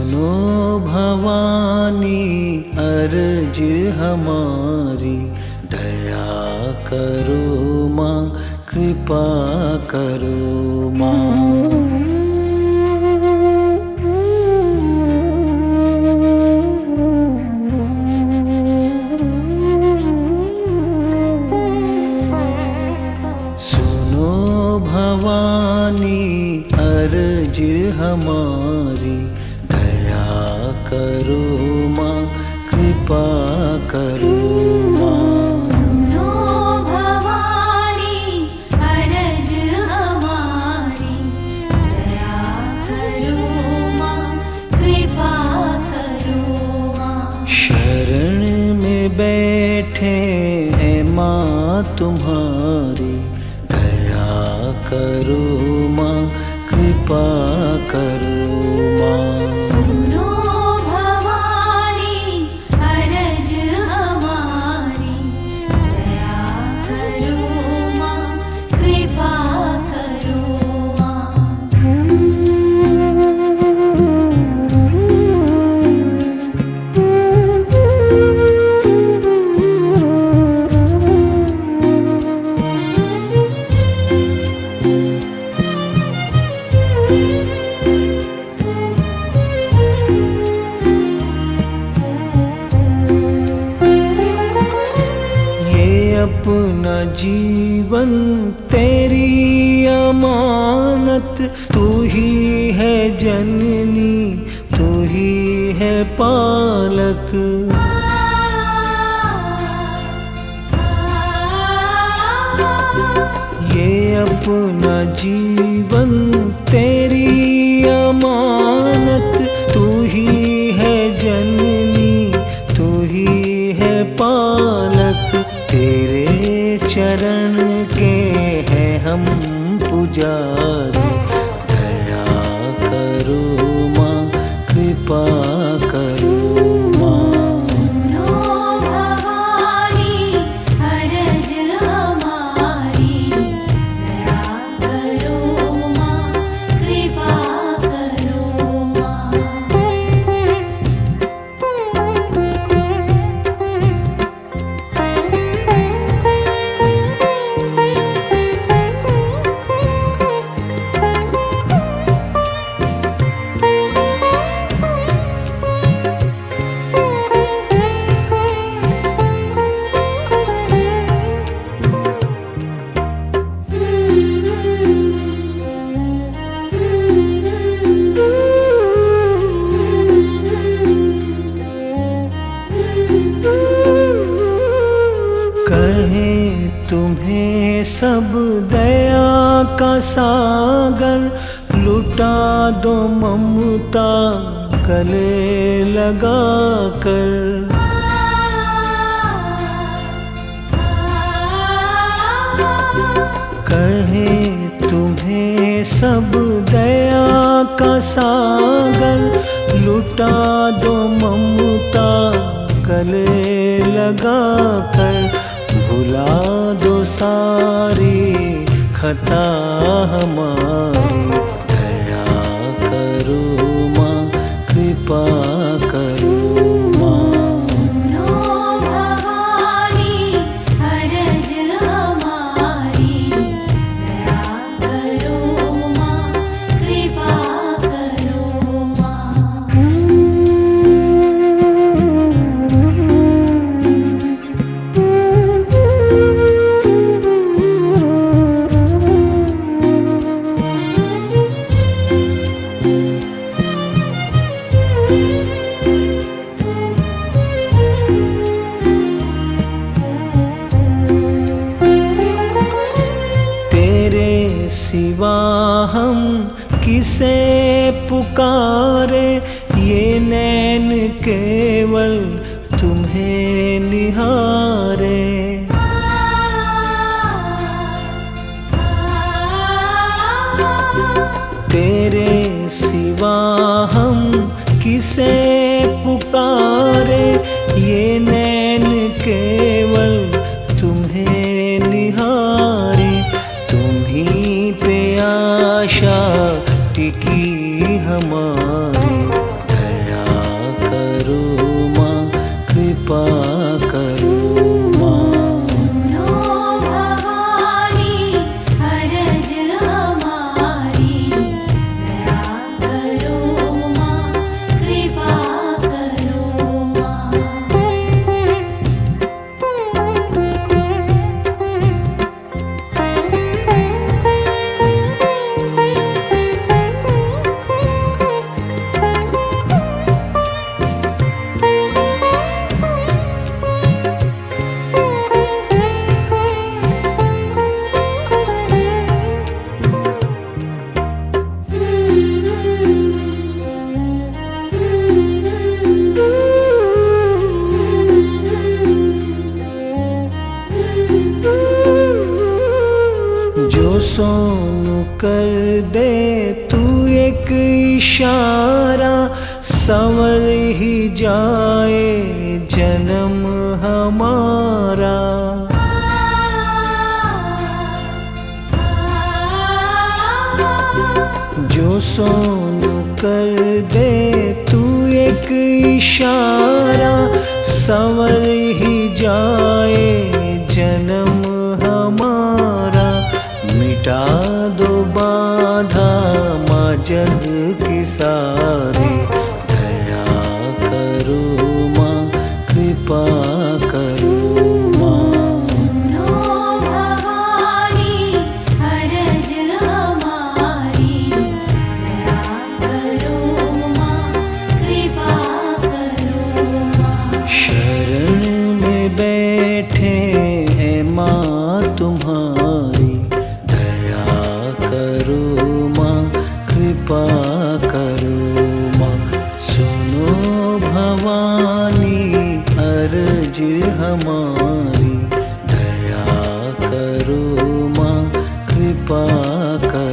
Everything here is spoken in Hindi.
सुनो भवानी अर्ज हमारी, दया करो माँ, कृपा करो माँ। सुनो भवानी अर्ज हमारी, दया करो माँ, कृपा करो माँ। सुनो भवानी अर्ज हमारी, दया करो माँ, कृपा करो माँ। शरण में बैठे हैं माँ तुम्हारी, दया करो माँ, कृपा करो माँ। सुनो भवानी अर्ज हमारी, दया करो माँ, कृपा करो माँ। अपना जीवन तेरी अमानत, तू ही है जननी, तू ही है पालक। ये अपना जीवन तेरी अमानत, तू ही है जननी, तू ही है पालक। तेरे चरण के हैं हम पुजारी, दया करो माँ, कृपा करो माँ। सुनो भवानी अर्ज हमारी, दया करो माँ, कृपा करो माँ। कहें तुम्हें सब दया का सागर, लुटा दो ममता गले लगा कर। कहें तुम्हें सब दया का सागर, लुटा दो ममता गले लगा कर। भुला दो सारी खता हमारी, दया करो माँ, कृपा करो माँ। सुनो भवानी अर्ज हमारी, दया करो माँ, कृपा करो माँ। सिवा हम किसे पुकारे, ये नैन केवल तुम्हें निहारे। तेरे सिवा हम किसे पुकारे, ये नैन केवल तुम्हें निहारे। तुम्हीं पे आशा टिकी हमारी, दया जो सोनू कर दे तू एक इशारा, संवर ही जाए जन्म हमारा। जो सोनू कर दे तू एक इशारा, संवर ही जाए जन्म हमारा। मिटा दो बाधा माँ जग की सारी, दया करो माँ कृपा करो माँ। सुनो भवानी अरज हमारी, दया करो माँ कृपा करो माँ। शरण में बैठे हैं माँ तुम्हारी, दया करो माँ कृपा करो माँ। सुनो भवानी अर्ज हमारी, दया करो माँ कृपा करो।